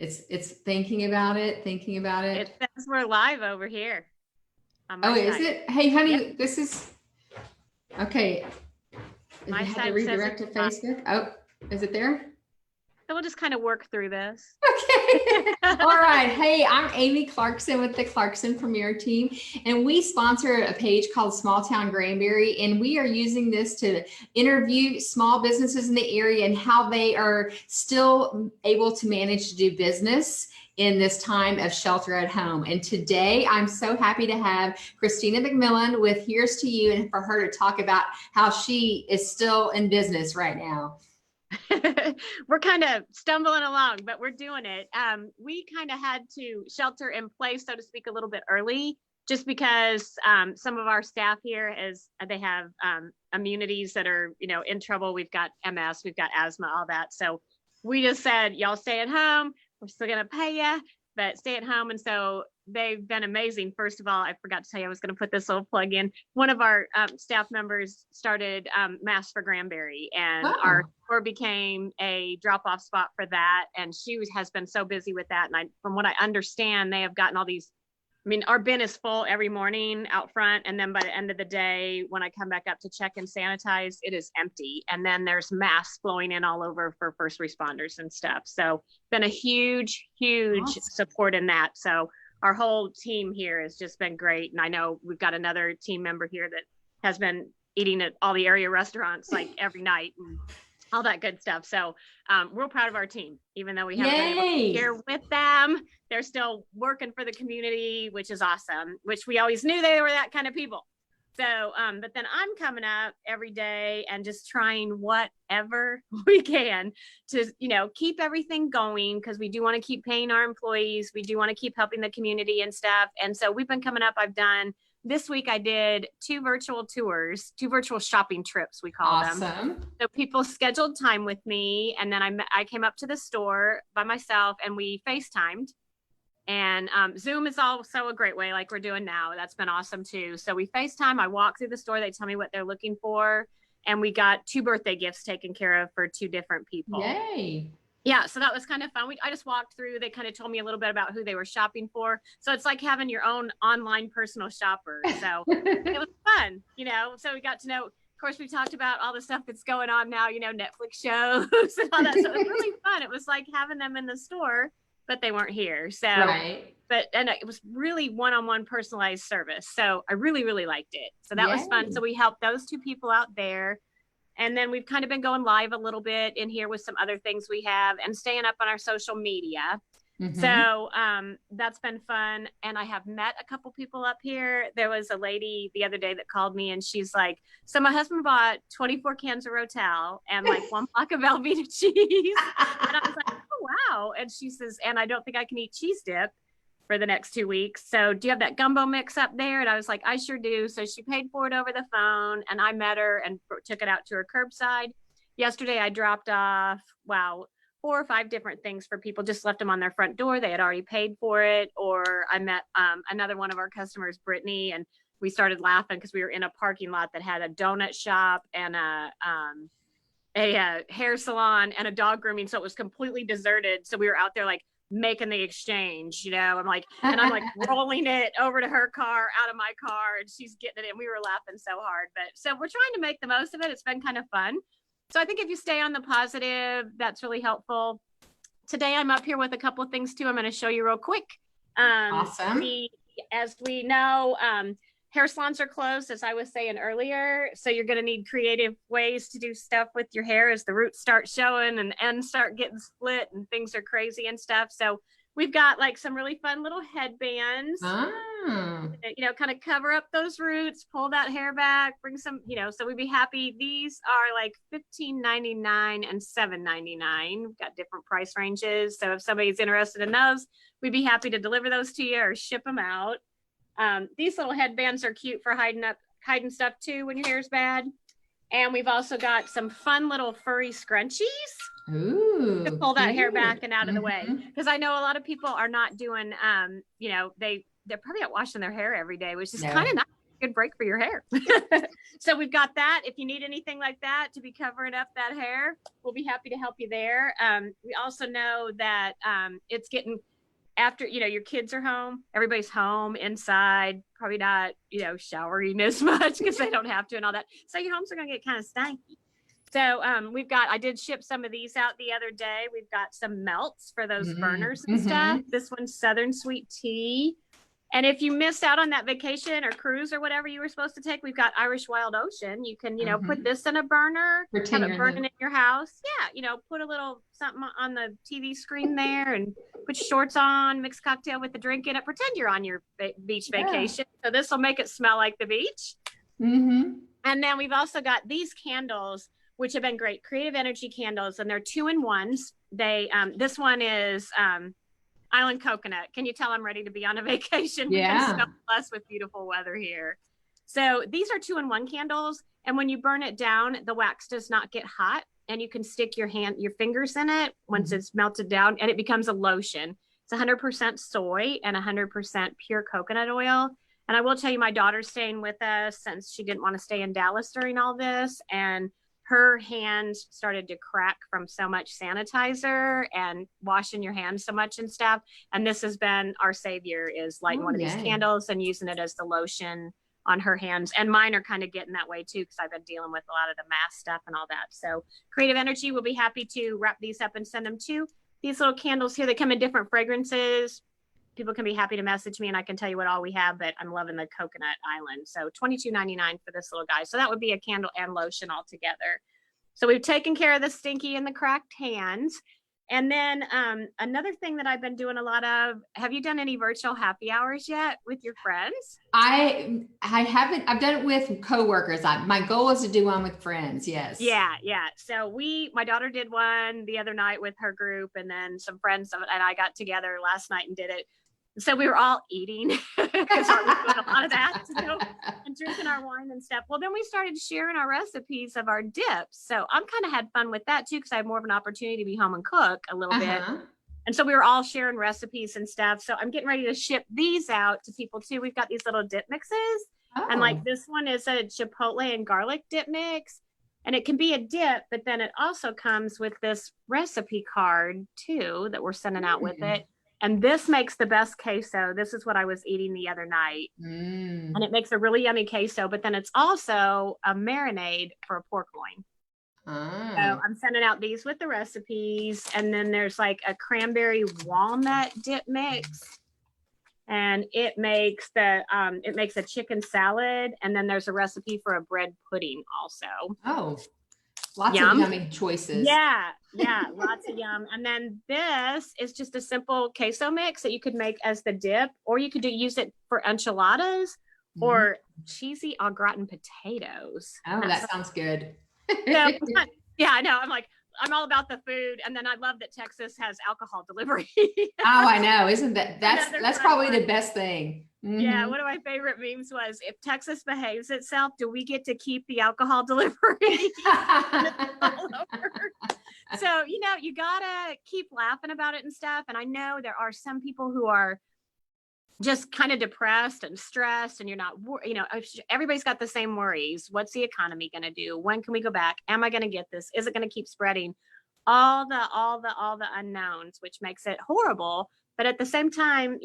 It's thinking about it. It says we're live over here on my Oh, is side. it? Hey, honey, Yep. this is okay. My You had to side says redirect to it's live. Facebook. Oh, is it there? So we'll just kind of work through this. Okay. All right. Hey, I'm Amy Clarkson with the Clarkson Premier Team, and we sponsor a page called Small Town Granbury, and we are using this to interview small businesses in the area and how they are still able to manage to do business in this time of shelter at home. And today I'm so happy to have Christina McMillan with Here's to You, and for her to talk about how she is still in business right now. We're kind of stumbling along, but we're doing it. We kind of had to shelter in place, so to speak, a little bit early, just because some of our staff here they have immunities that are, in trouble. We've got MS, we've got asthma, all that. So we just said, y'all stay at home. We're still going to pay you, but stay at home. And so they've been amazing. First of all, I forgot to tell you, I was going to put this little plug in. One of our staff members started Mass for Granbury, and our store became a drop-off spot for that. And she has been so busy with that. And from what I understand, they have gotten all these, our bin is full every morning out front. And then by the end of the day, when I come back up to check and sanitize, it is empty. And then there's masks flowing in all over for first responders and stuff. So been a huge, huge support in that. So our whole team here has just been great. And I know we've got another team member here that has been eating at all the area restaurants like every night and all that good stuff. So real proud of our team, even though we haven't been able to be here with them. They're still working for the community, which is awesome, which we always knew they were that kind of people. So, but then I'm coming up every day and just trying whatever we can to, keep everything going, because we do want to keep paying our employees. We do want to keep helping the community and stuff. And so we've been coming up. This week I did 2 virtual tours, 2 virtual shopping trips, we call them. So people scheduled time with me, and then I came up to the store by myself and we FaceTimed. And Zoom is also a great way, like we're doing now. That's been awesome too. So we FaceTime, I walk through the store, they tell me what they're looking for. And we got 2 birthday gifts taken care of for 2 different people. Yay. Yeah, so that was kind of fun. I just walked through, they kind of told me a little bit about who they were shopping for. So it's like having your own online personal shopper. So it was fun, so we got to know, of course, we talked about all the stuff that's going on now, Netflix shows and all that. So it was really fun. It was like having them in the store, but they weren't here. So, and it was really one-on-one personalized service. So I really, really liked it. So that was fun. So we helped those 2 people out there. And then we've kind of been going live a little bit in here with some other things we have and staying up on our social media. Mm-hmm. So that's been fun. And I have met a couple people up here. There was a lady the other day that called me and she's like, so my husband bought 24 cans of Rotel and like 1 block of Velveeta cheese. And I was like, oh, wow. And she says, and I don't think I can eat cheese dip for the next 2 weeks. So do you have that gumbo mix up there? And I was like, I sure do. So she paid for it over the phone and I met her and took it out to her curbside. Yesterday, I dropped off, 4 or 5 different things for people, just left them on their front door. They had already paid for it. Or I met another one of our customers, Brittany, and we started laughing because we were in a parking lot that had a donut shop and a hair salon and a dog grooming. So it was completely deserted. So we were out there like making the exchange, I'm like rolling it over to her car, out of my car, and she's getting it. And we were laughing so hard, but so we're trying to make the most of it. It's been kind of fun. So I think if you stay on the positive, that's really helpful. Today, I'm up here with a couple of things too. I'm going to show you real quick. Awesome. As we know, hair salons are closed, as I was saying earlier. So you're going to need creative ways to do stuff with your hair as the roots start showing and ends start getting split and things are crazy and stuff. So we've got like some really fun little headbands, kind of cover up those roots, pull that hair back, bring some, so we'd be happy. These are like $15.99 and $7.99. We've got different price ranges. So if somebody's interested in those, we'd be happy to deliver those to you or ship them out. These little headbands are cute for hiding stuff too when your hair's bad. And we've also got some fun little furry scrunchies. Ooh, to pull that hair back and out of the way. Because I know a lot of people are not doing, they're probably not washing their hair every day, which is kind of nice. good break for your hair. So we've got that. If you need anything like that to be covering up that hair, we'll be happy to help you there. We also know that it's getting after, your kids are home, everybody's home inside, probably not, showering as much because they don't have to and all that. So your homes are going to get kind of stanky. So I did ship some of these out the other day. We've got some melts for those burners and stuff. This one's Southern Sweet Tea. And if you missed out on that vacation or cruise or whatever you were supposed to take, we've got Irish Wild Ocean. You can, put this in a burner, have it burning in your house. Yeah, put a little something on the TV screen there and put your shorts on, mix a cocktail with the drink in it. Pretend you're on your beach vacation. So this will make it smell like the beach. And then we've also got these candles, which have been great, Creative Energy candles, and they're 2-in-1s. They this one is Island Coconut. Can you tell I'm ready to be on a vacation? Yeah. We can blessed with beautiful weather here. So these are 2-in-1 candles, and when you burn it down, the wax does not get hot, and you can stick your fingers in it once it's melted down, and it becomes a lotion. It's 100% soy and 100% pure coconut oil. And I will tell you, my daughter's staying with us since she didn't want to stay in Dallas during all this, and her hands started to crack from so much sanitizer and washing your hands so much and stuff. And this has been our savior, is lighting one of these candles and using it as the lotion on her hands. And mine are kind of getting that way too, because I've been dealing with a lot of the mask stuff and all that. So Creative Energy will be happy to wrap these up and send them to. These little candles here, they come in different fragrances. People can be happy to message me and I can tell you what all we have, but I'm loving the Coconut Island. So $22.99 for this little guy. So that would be a candle and lotion all together. So we've taken care of the stinky and the cracked hands. And then another thing that I've been doing a lot of, have you done any virtual happy hours yet with your friends? I haven't. I've done it with coworkers. My goal is to do one with friends. Yes. Yeah. So my daughter did one the other night with her group, and then some friends and I got together last night and did it. So we were all eating because we were doing a lot of that too, and drinking our wine and stuff. Well, then we started sharing our recipes of our dips. So I'm kind of had fun with that too, because I have more of an opportunity to be home and cook a little bit. And so we were all sharing recipes and stuff. So I'm getting ready to ship these out to people too. We've got these little dip mixes. And like this one is a Chipotle and Garlic Dip mix. And it can be a dip, but then it also comes with this recipe card too that we're sending out with it. And this makes the best queso. This is what I was eating the other night. And it makes a really yummy queso, but then it's also a marinade for a pork loin. So I'm sending out these with the recipes. And then there's like a cranberry walnut dip mix. And it makes a chicken salad. And then there's a recipe for a bread pudding also. Lots of yummy choices. Yeah, lots of yum. And then this is just a simple queso mix that you could make as the dip, or you could use it for enchiladas or cheesy au gratin potatoes. That sounds good. Yeah, I know. I'm all about the food. And then I love that Texas has alcohol delivery. I know. Isn't that's probably the best thing. Yeah, one of my favorite memes was, if Texas behaves itself, do we get to keep the alcohol delivery? So, you gotta keep laughing about it and stuff. And I know there are some people who are just kind of depressed and stressed, and you're not, everybody's got the same worries. What's the economy going to do? When can we go back? Am I going to get this? Is it going to keep spreading? All the unknowns, which makes it horrible. But at the same time,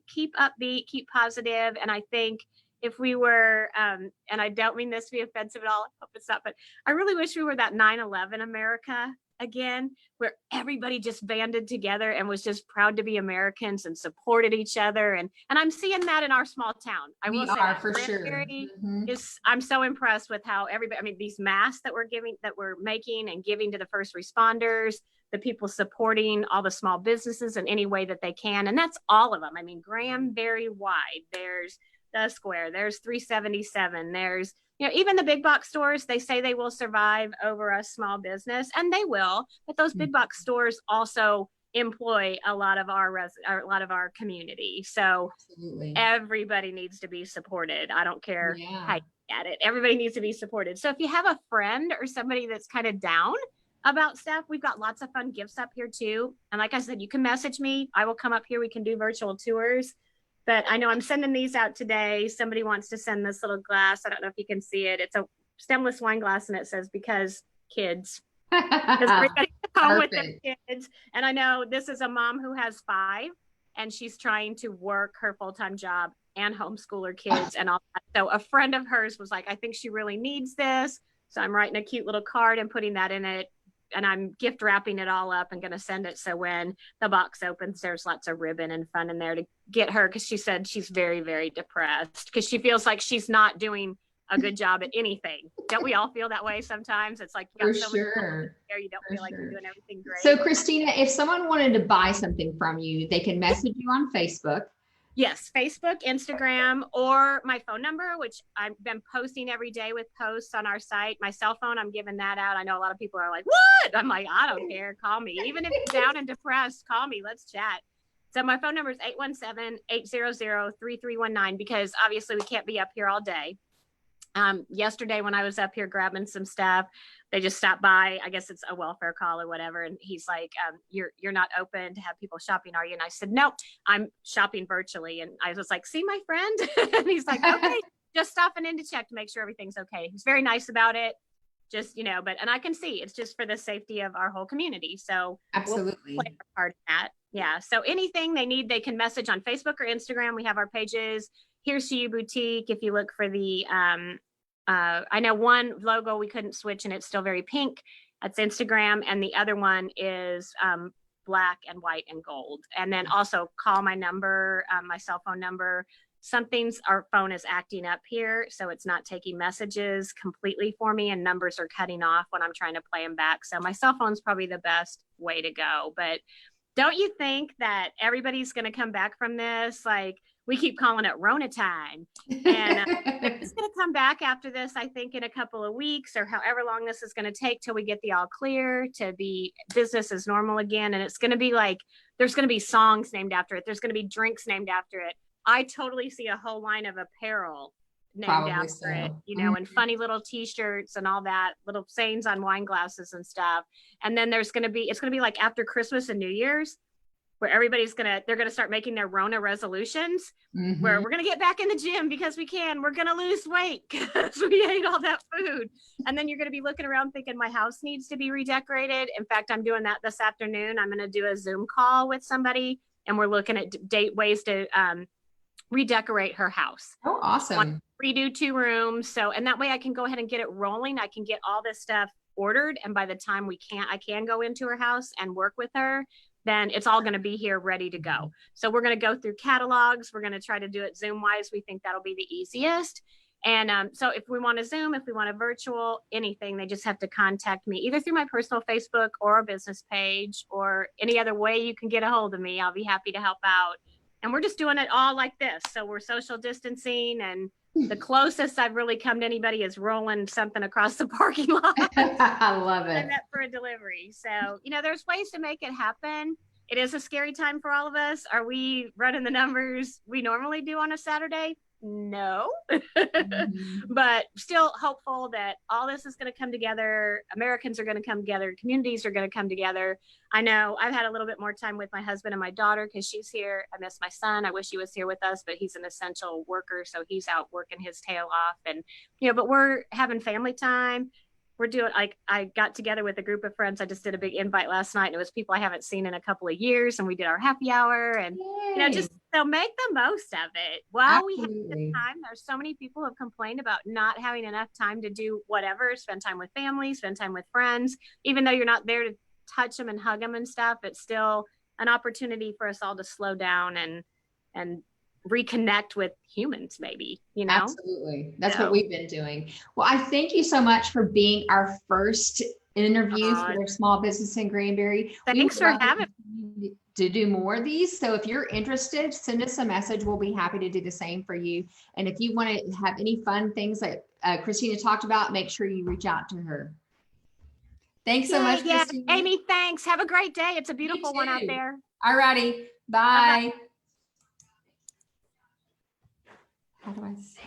keep upbeat, keep positive. And I think if we were, and I don't mean this to be offensive at all, I hope it's not, but I really wish we were that 9/11 America again, where everybody just banded together and was just proud to be Americans and supported each other. And I'm seeing that in our small town. I will say for sure. I'm so impressed with how everybody, these masks that we're making and giving to the first responders, the people supporting all the small businesses in any way that they can. And that's all of them. Granbury wide, there's the Square, there's 377, there's, even the big box stores, they say they will survive over a small business, and they will, but those big box stores also employ a lot of our community. So everybody needs to be supported. I don't care how you get it. Everybody needs to be supported. So if you have a friend or somebody that's kind of down about stuff, we've got lots of fun gifts up here too. And like I said, you can message me. I will come up here. We can do virtual tours. But I know I'm sending these out today. Somebody wants to send this little glass. I don't know if you can see it. It's a stemless wine glass, and it says, because kids. Because everybody's home with their kids. And I know this is a mom who has 5, and she's trying to work her full-time job and homeschool her kids and all that. So a friend of hers was like, I think she really needs this. So I'm writing a cute little card and putting that in it. And I'm gift wrapping it all up and going to send it. So when the box opens, there's lots of ribbon and fun in there to get her. Because she said she's very, very depressed because she feels like she's not doing a good job at anything. Don't we all feel that way sometimes? It's like, you got so much there, you don't feel like you're doing everything great. So Christina, if someone wanted to buy something from you, they can message you on Facebook. Yes, Facebook, Instagram, or my phone number, which I've been posting every day with posts on our site. My cell phone, I'm giving that out. I know a lot of people are like, what? I'm like, I don't care. Call me. Even if you're down and depressed, call me. Let's chat. So my phone number is 817-800-3319, because obviously we can't be up here all day. Yesterday when I was up here grabbing some stuff, they just stopped by. I guess it's a welfare call or whatever. And he's like, you're not open to have people shopping, are you? And I said, no, I'm shopping virtually. And I was like, see my friend? And he's like, okay, just stopping in to check to make sure everything's okay. He's very nice about it. Just, and I can see it's just for the safety of our whole community. So absolutely, we'll play our part in that. Yeah. So anything they need, they can message on Facebook or Instagram. We have our pages. Here's to You Boutique. If you look for the, I know one logo we couldn't switch and it's still very pink. That's Instagram. And the other one is black and white and gold. And then also call my number, my cell phone number. Our phone is acting up here. So it's not taking messages completely for me, and numbers are cutting off when I'm trying to play them back. So my cell phone's probably the best way to go. But don't you think that everybody's going to come back from this? Like, we keep calling it Rona time. And it's going to come back after this, I think, in a couple of weeks or however long this is going to take till we get the all clear to be business as normal again. And it's going to be like, there's going to be songs named after it. There's going to be drinks named after it. I totally see a whole line of apparel named after it, and funny little t-shirts and all that, little sayings on wine glasses and stuff. And then it's going to be like after Christmas and New Year's, where everybody's they're going to start making their Rona resolutions, where we're going to get back in the gym because we can, we're going to lose weight because we ate all that food. And then you're going to be looking around thinking my house needs to be redecorated. In fact, I'm doing that this afternoon. I'm going to do a Zoom call with somebody, and we're looking at ways to redecorate her house. Oh, awesome. Redo 2 rooms. So, and that way I can go ahead and get it rolling. I can get all this stuff ordered. And by the time I can go into her house and work with her, then it's all going to be here ready to go. So we're going to go through catalogs. We're going to try to do it Zoom wise. We think that'll be the easiest. And so if we want to Zoom, if we want a virtual, anything, they just have to contact me either through my personal Facebook or a business page or any other way you can get a hold of me. I'll be happy to help out. And we're just doing it all like this. So we're social distancing, and the closest I've really come to anybody is rolling something across the parking lot. I love it. And that for a delivery. So, there's ways to make it happen. It is a scary time for all of us. Are we running the numbers we normally do on a Saturday? No, but still hopeful that all this is going to come together. Americans are going to come together. Communities are going to come together. I know I've had a little bit more time with my husband and my daughter because she's here. I miss my son. I wish he was here with us, but he's an essential worker. So he's out working his tail off, and, but we're having family time. We're doing, I got together with a group of friends. I just did a big invite last night, and it was people I haven't seen in a couple of years. And we did our happy hour, and, just so make the most of it while we have the time. There's so many people who have complained about not having enough time to do whatever, spend time with family, spend time with friends, even though you're not there to touch them and hug them and stuff. It's still an opportunity for us all to slow down and reconnect with humans, maybe, Absolutely. That's what we've been doing. Well, I thank you so much for being our first interview for Small Business in Granbury. Thanks for having me to do more of these. So if you're interested, send us a message. We'll be happy to do the same for you. And if you want to have any fun things that Christina talked about, make sure you reach out to her. Thanks so much, Christina. Amy, thanks. Have a great day. It's a beautiful one out there. All righty. Bye. How do I say?